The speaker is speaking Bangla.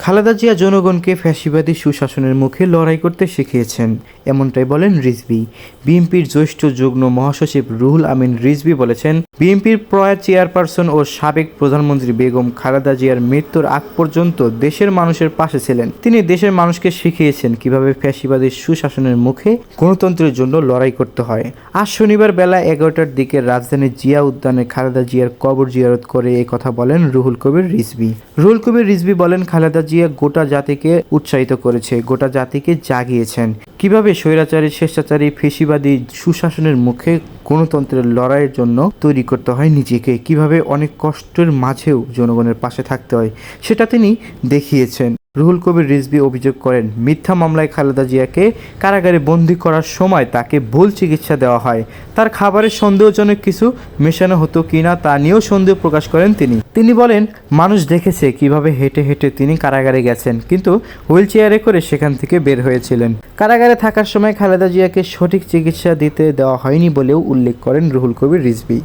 খালেদা জিয়া জনগণকে ফ্যাসিবাদী সুশাসনের মুখে লড়াই করতে শিখিয়েছেন, এমনটাই বলেন রিজভী। বিএনপির জ্যেষ্ঠ যুগ্ম মহাসচিব রুহুল আমিন রিজভী বলেছেন, বিএনপির প্রয়াত চেয়ারপারসন ও সাবেক প্রধানমন্ত্রী বেগম খালেদা জিয়ার মৃত্যুর আগ পর্যন্ত দেশের মানুষের পাশে ছিলেন। তিনি দেশের মানুষকে শিখিয়েছেন কিভাবে ফ্যাসিবাদী সুশাসনের মুখে গণতন্ত্রের জন্য লড়াই করতে হয়। আজ শনিবার বেলা 11টার দিকে রাজধানীর জিয়া উদ্যানে খালেদা জিয়ার কবর জিয়ারত করে এই কথা বলেন রুহুল কবির রিজভী। রুহুল কবির রিজভী বলেন, খালেদা জিয়া গোটা জাতিকে উৎসাহিত করেছে, গোটা জাতিকে জাগিয়েছেন। কিভাবে স্বৈরাচারী, স্বেচ্ছাচারী, ফ্যাসিবাদী সুশাসনের মুখে গণতন্ত্রের লড়াইয়ের জন্য তৈরি করতে হয় নিজেকে, কিভাবে অনেক কষ্টের মাঝেও জনগণের পাশে থাকতে হয়, সেটা তিনি দেখিয়েছেন। রুহুল কবির রিজভী অভিযোগ করেন, মিথ্যা মামলায় খালেদা জিয়াকে কারাগারে বন্দী করার সময় তাকে ভুল চিকিৎসা দেওয়া হয়। তার খাবারে সন্দেহজনক কিছু মেশানো হতো কিনা তা নিয়েও সন্দেহ প্রকাশ করেন তিনি বলেন, মানুষ দেখেছে কিভাবে হেঁটে হেঁটে তিনি কারাগারে গেছেন, কিন্তু হুইল চেয়ারে করে সেখান থেকে বের হয়েছিলেন। কারাগারে থাকার সময় খালেদা জিয়াকে সঠিক চিকিৎসা দিতে দেওয়া হয়নি বলেও উল্লেখ করেন রুহুল কবির রিজভী।